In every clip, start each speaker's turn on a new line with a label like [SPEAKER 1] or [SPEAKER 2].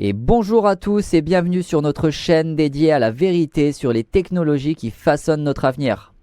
[SPEAKER 1] Et bonjour à tous et bienvenue sur notre chaîne dédiée à la vérité sur les technologies qui façonnent notre avenir.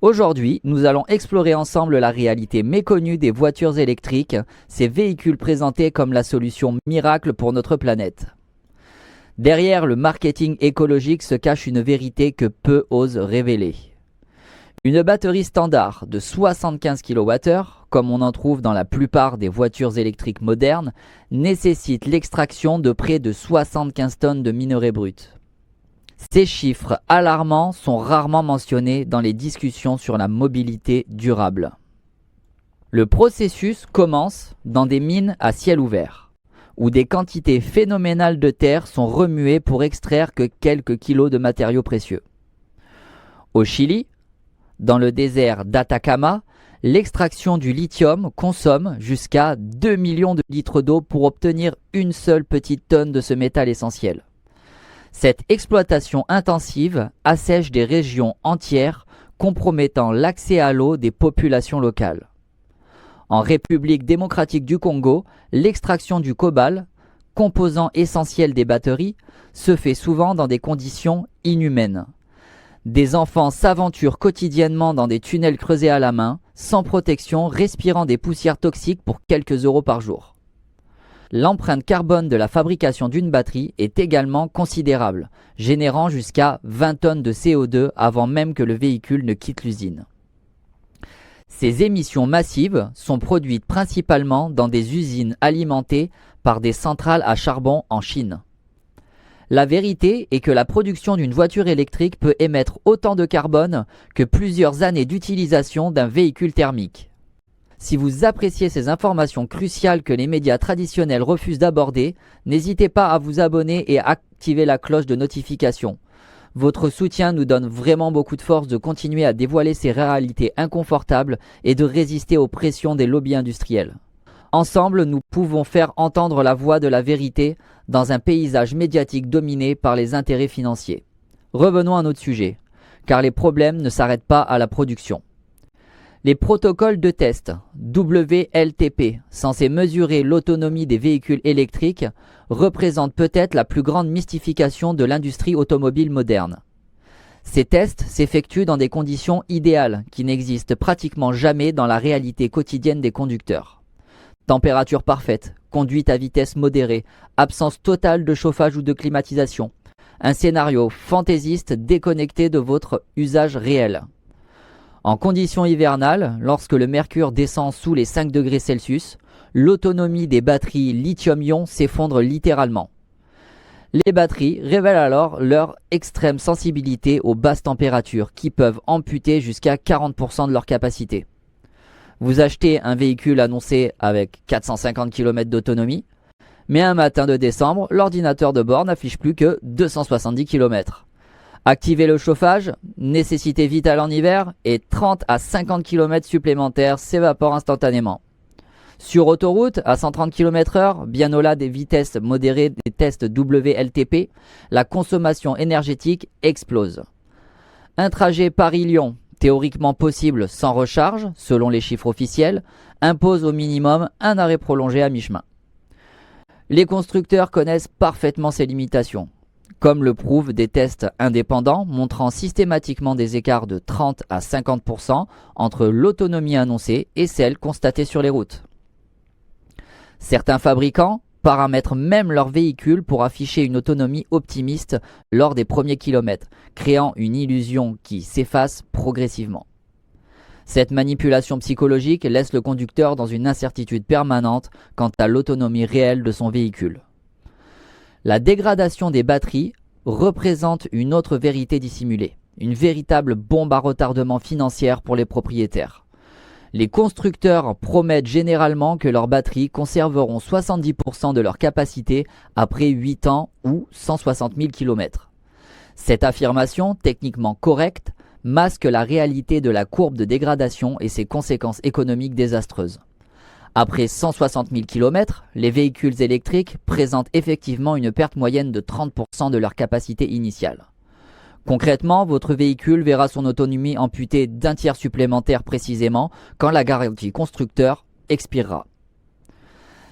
[SPEAKER 1] Aujourd'hui, nous allons explorer ensemble la réalité méconnue des voitures électriques, ces véhicules présentés comme la solution miracle pour notre planète. Derrière le marketing écologique se cache une vérité que peu osent révéler. Une batterie standard de 75 kWh, comme on en trouve dans la plupart des voitures électriques modernes, nécessite l'extraction de près de 75 tonnes de minerais bruts. Ces chiffres alarmants sont rarement mentionnés dans les discussions sur la mobilité durable. Le processus commence dans des mines à ciel ouvert, où des quantités phénoménales de terre sont remuées pour extraire que quelques kilos de matériaux précieux. Au Chili, dans le désert d'Atacama, l'extraction du lithium consomme jusqu'à 2 millions de litres d'eau pour obtenir une seule petite tonne de ce métal essentiel. Cette exploitation intensive assèche des régions entières, compromettant l'accès à l'eau des populations locales. En République démocratique du Congo, l'extraction du cobalt, composant essentiel des batteries, se fait souvent dans des conditions inhumaines. Des enfants s'aventurent quotidiennement dans des tunnels creusés à la main, sans protection, respirant des poussières toxiques pour quelques euros par jour. L'empreinte carbone de la fabrication d'une batterie est également considérable, générant jusqu'à 20 tonnes de CO2 avant même que le véhicule ne quitte l'usine. Ces émissions massives sont produites principalement dans des usines alimentées par des centrales à charbon en Chine. La vérité est que la production d'une voiture électrique peut émettre autant de carbone que plusieurs années d'utilisation d'un véhicule thermique. Si vous appréciez ces informations cruciales que les médias traditionnels refusent d'aborder, n'hésitez pas à vous abonner et à activer la cloche de notification. Votre soutien nous donne vraiment beaucoup de force de continuer à dévoiler ces réalités inconfortables et de résister aux pressions des lobbies industriels. Ensemble, nous pouvons faire entendre la voix de la vérité dans un paysage médiatique dominé par les intérêts financiers. Revenons à notre sujet, car les problèmes ne s'arrêtent pas à la production. Les protocoles de test WLTP, censés mesurer l'autonomie des véhicules électriques, représentent peut-être la plus grande mystification de l'industrie automobile moderne. Ces tests s'effectuent dans des conditions idéales qui n'existent pratiquement jamais dans la réalité quotidienne des conducteurs. Température parfaite, conduite à vitesse modérée, absence totale de chauffage ou de climatisation. Un scénario fantaisiste déconnecté de votre usage réel. En conditions hivernales, lorsque le mercure descend sous les 5 degrés Celsius, l'autonomie des batteries lithium-ion s'effondre littéralement. Les batteries révèlent alors leur extrême sensibilité aux basses températures qui peuvent amputer jusqu'à 40% de leur capacité. Vous achetez un véhicule annoncé avec 450 km d'autonomie, mais un matin de décembre, l'ordinateur de bord n'affiche plus que 270 km. Activez le chauffage, nécessité vitale en hiver, et 30 à 50 km supplémentaires s'évaporent instantanément. Sur autoroute, à 130 km/h, bien au-delà des vitesses modérées des tests WLTP, la consommation énergétique explose. Un trajet Paris-Lyon, théoriquement possible sans recharge, selon les chiffres officiels, impose au minimum un arrêt prolongé à mi-chemin. Les constructeurs connaissent parfaitement ces limitations, comme le prouvent des tests indépendants montrant systématiquement des écarts de 30 à 50% entre l'autonomie annoncée et celle constatée sur les routes. Certains fabricants paramètrent même leur véhicule pour afficher une autonomie optimiste lors des premiers kilomètres, créant une illusion qui s'efface progressivement. Cette manipulation psychologique laisse le conducteur dans une incertitude permanente quant à l'autonomie réelle de son véhicule. La dégradation des batteries représente une autre vérité dissimulée, une véritable bombe à retardement financière pour les propriétaires. Les constructeurs promettent généralement que leurs batteries conserveront 70% de leur capacité après 8 ans ou 160 000 km. Cette affirmation, techniquement correcte, masque la réalité de la courbe de dégradation et ses conséquences économiques désastreuses. Après 160 000 km, les véhicules électriques présentent effectivement une perte moyenne de 30% de leur capacité initiale. Concrètement, votre véhicule verra son autonomie amputée d'un tiers supplémentaire précisément quand la garantie constructeur expirera.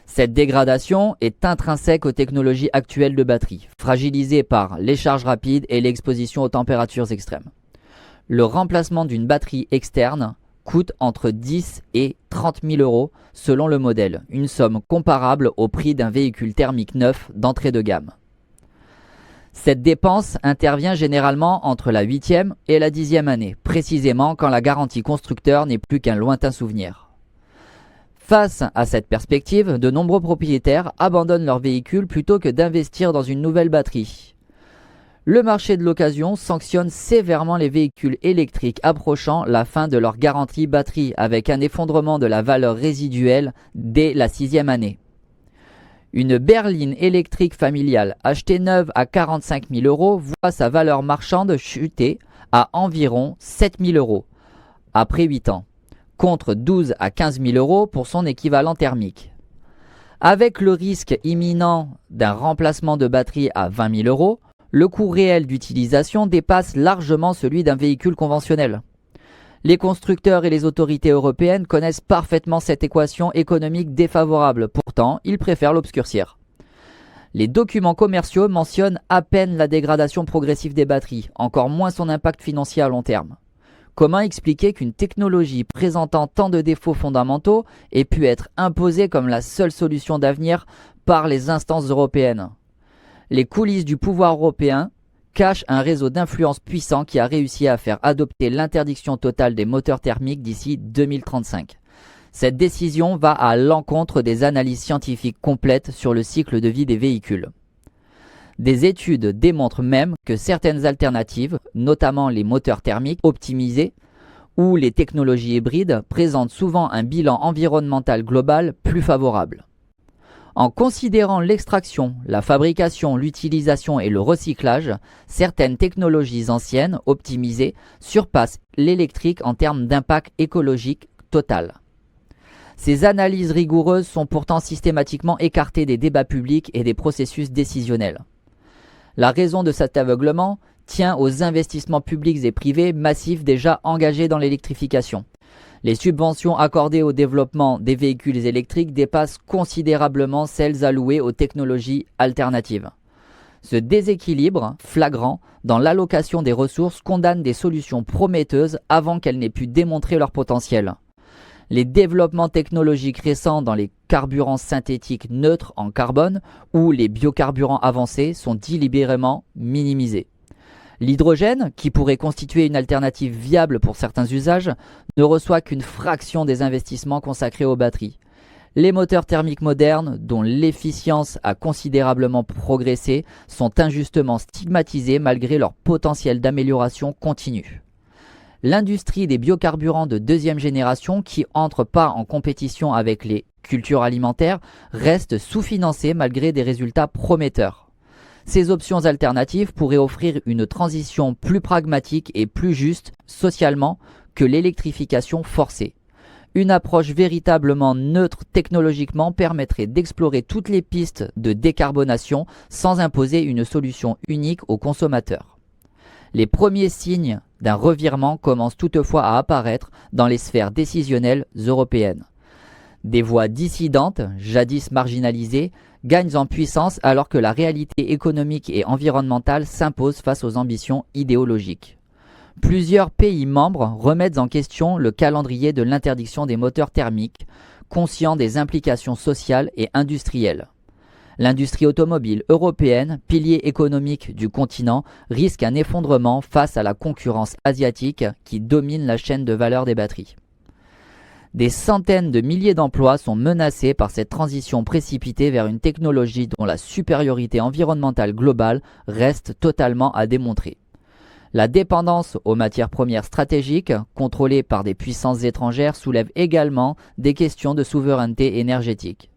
[SPEAKER 1] Cette dégradation est intrinsèque aux technologies actuelles de batterie, fragilisées par les charges rapides et l'exposition aux températures extrêmes. Le remplacement d'une batterie externe coûte entre 10 et 30 000 euros selon le modèle, une somme comparable au prix d'un véhicule thermique neuf d'entrée de gamme. Cette dépense intervient généralement entre la 8e et la 10e année, précisément quand la garantie constructeur n'est plus qu'un lointain souvenir. Face à cette perspective, de nombreux propriétaires abandonnent leur véhicule plutôt que d'investir dans une nouvelle batterie. Le marché de l'occasion sanctionne sévèrement les véhicules électriques approchant la fin de leur garantie batterie avec un effondrement de la valeur résiduelle dès la 6e année. Une berline électrique familiale achetée neuve à 45 000 euros voit sa valeur marchande chuter à environ 7 000 euros après 8 ans, contre 12 à 15 000 euros pour son équivalent thermique. Avec le risque imminent d'un remplacement de batterie à 20 000 euros, le coût réel d'utilisation dépasse largement celui d'un véhicule conventionnel. Les constructeurs et les autorités européennes connaissent parfaitement cette équation économique défavorable, pourtant ils préfèrent l'obscurcir. Les documents commerciaux mentionnent à peine la dégradation progressive des batteries, encore moins son impact financier à long terme. Comment expliquer qu'une technologie présentant tant de défauts fondamentaux ait pu être imposée comme la seule solution d'avenir par les instances européennes ? Les coulisses du pouvoir européen cachent un réseau d'influence puissant qui a réussi à faire adopter l'interdiction totale des moteurs thermiques d'ici 2035. Cette décision va à l'encontre des analyses scientifiques complètes sur le cycle de vie des véhicules. Des études démontrent même que certaines alternatives, notamment les moteurs thermiques optimisés ou les technologies hybrides, présentent souvent un bilan environnemental global plus favorable. En considérant l'extraction, la fabrication, l'utilisation et le recyclage, certaines technologies anciennes, optimisées, surpassent l'électrique en termes d'impact écologique total. Ces analyses rigoureuses sont pourtant systématiquement écartées des débats publics et des processus décisionnels. La raison de cet aveuglement tient aux investissements publics et privés massifs déjà engagés dans l'électrification. Les subventions accordées au développement des véhicules électriques dépassent considérablement celles allouées aux technologies alternatives. Ce déséquilibre flagrant dans l'allocation des ressources condamne des solutions prometteuses avant qu'elles n'aient pu démontrer leur potentiel. Les développements technologiques récents dans les carburants synthétiques neutres en carbone ou les biocarburants avancés sont délibérément minimisés. L'hydrogène, qui pourrait constituer une alternative viable pour certains usages, ne reçoit qu'une fraction des investissements consacrés aux batteries. Les moteurs thermiques modernes, dont l'efficience a considérablement progressé, sont injustement stigmatisés malgré leur potentiel d'amélioration continue. L'industrie des biocarburants de deuxième génération, qui entre pas en compétition avec les cultures alimentaires, reste sous-financée malgré des résultats prometteurs. Ces options alternatives pourraient offrir une transition plus pragmatique et plus juste socialement que l'électrification forcée. Une approche véritablement neutre technologiquement permettrait d'explorer toutes les pistes de décarbonation sans imposer une solution unique aux consommateurs. Les premiers signes d'un revirement commencent toutefois à apparaître dans les sphères décisionnelles européennes. Des voix dissidentes, jadis marginalisées, gagnent en puissance alors que la réalité économique et environnementale s'impose face aux ambitions idéologiques. Plusieurs pays membres remettent en question le calendrier de l'interdiction des moteurs thermiques, conscients des implications sociales et industrielles. L'industrie automobile européenne, pilier économique du continent, risque un effondrement face à la concurrence asiatique qui domine la chaîne de valeur des batteries. Des centaines de milliers d'emplois sont menacés par cette transition précipitée vers une technologie dont la supériorité environnementale globale reste totalement à démontrer. La dépendance aux matières premières stratégiques, contrôlées par des puissances étrangères, soulève également des questions de souveraineté énergétique.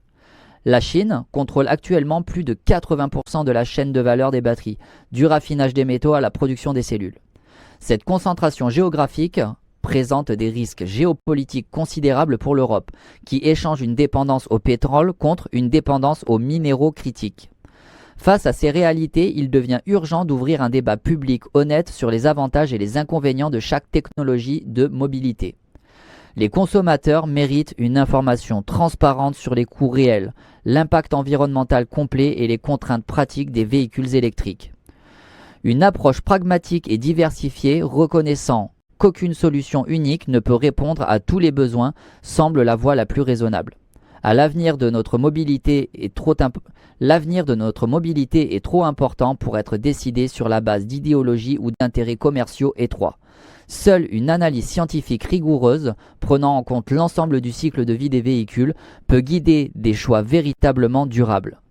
[SPEAKER 1] La Chine contrôle actuellement plus de 80% de la chaîne de valeur des batteries, du raffinage des métaux à la production des cellules. Cette concentration géographique présente des risques géopolitiques considérables pour l'Europe, qui échange une dépendance au pétrole contre une dépendance aux minéraux critiques. Face à ces réalités, il devient urgent d'ouvrir un débat public honnête sur les avantages et les inconvénients de chaque technologie de mobilité. Les consommateurs méritent une information transparente sur les coûts réels, l'impact environnemental complet et les contraintes pratiques des véhicules électriques. Une approche pragmatique et diversifiée reconnaissant qu'aucune solution unique ne peut répondre à tous les besoins semble la voie la plus raisonnable. L'avenir de notre mobilité est trop important pour être décidé sur la base d'idéologies ou d'intérêts commerciaux étroits. Seule une analyse scientifique rigoureuse, prenant en compte l'ensemble du cycle de vie des véhicules, peut guider des choix véritablement durables.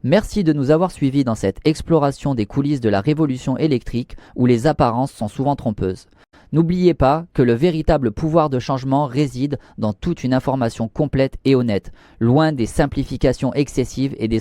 [SPEAKER 1] Merci de nous avoir suivis dans cette exploration des coulisses de la révolution électrique où les apparences sont souvent trompeuses. N'oubliez pas que le véritable pouvoir de changement réside dans toute une information complète et honnête, loin des simplifications excessives et des